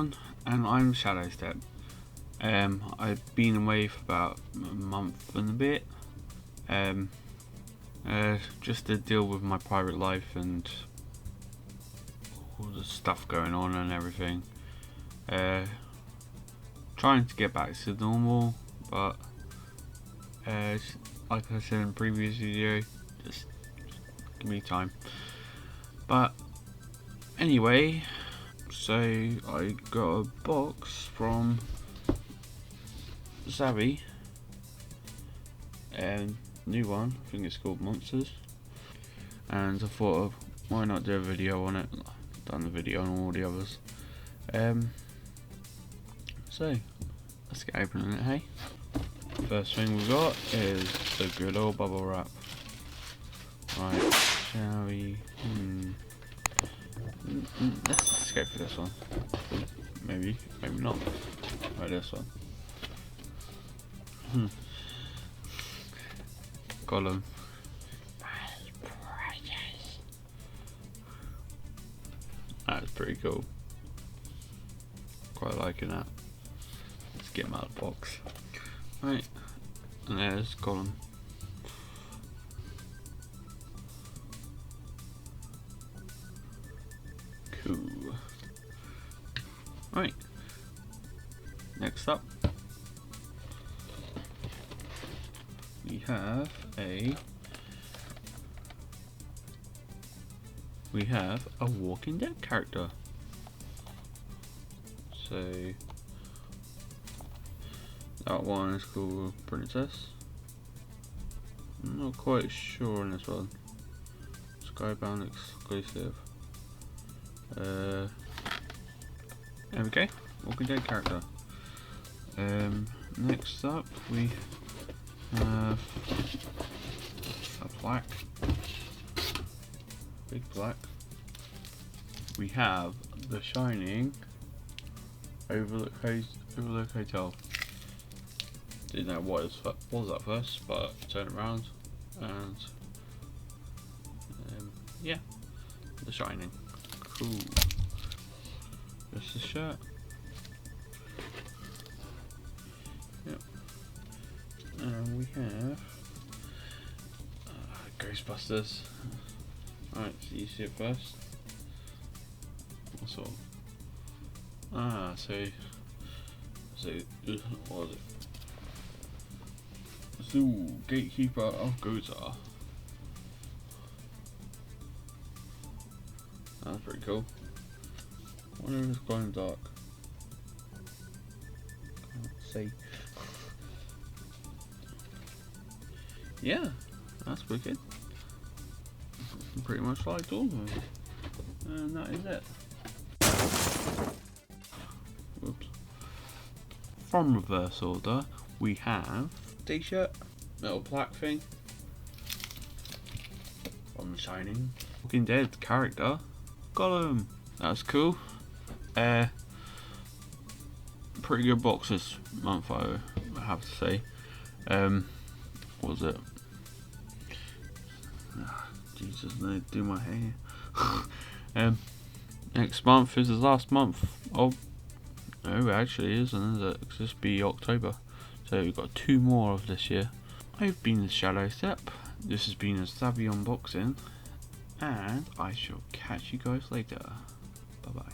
everyone, and I'm Shadow Step. I've been away for about a month and a bit, just to deal with my private life and all the stuff going on and everything. Trying to get back to normal, but like I said in the previous video, just give me time. But anyway, so I got a box from Zbox, new one, I think it's called Monsters, and I thought of why not do a video on it. I've done the video on all the others, so let's get opening it. Hey, first thing we got is the good old bubble wrap. Right, shall we? Let's go for this one. Maybe not. Right, this one. Got him. That's pretty cool. Quite liking that. Let's get him out of the box. Right, and there's Gollum. Cool. Right. Next up, we have a Walking Dead character. So that one is called Princess. I'm not quite sure on this one. Skybound exclusive. There we go. Walking Dead character. Next up we have a black, big black. We have The Shining Overlook Hotel. Didn't know what it was at first, but turn it around and yeah, The Shining. Cool. Just a shirt. Yep. And we have Ghostbusters. Right, so you see it first. What's all? So what was it? So Gatekeeper of Goza. That's pretty cool. I wonder if it's glowing dark. Can't see. Yeah, that's wicked. Pretty much liked all of them. And that is it. Whoops. From reverse order, we have t-shirt, little black thing from Shining, Walking Dead character, Gollum. That's cool. Pretty good box this month, I have to say. What was it? Jesus, no, do my hair. Next month is the last month. Oh, no, it actually isn't, is it? Because this will be October. So we've got 2 more of this year. I've been the Shadow Step. This has been a Savvy unboxing. And I shall catch you guys later. Bye bye.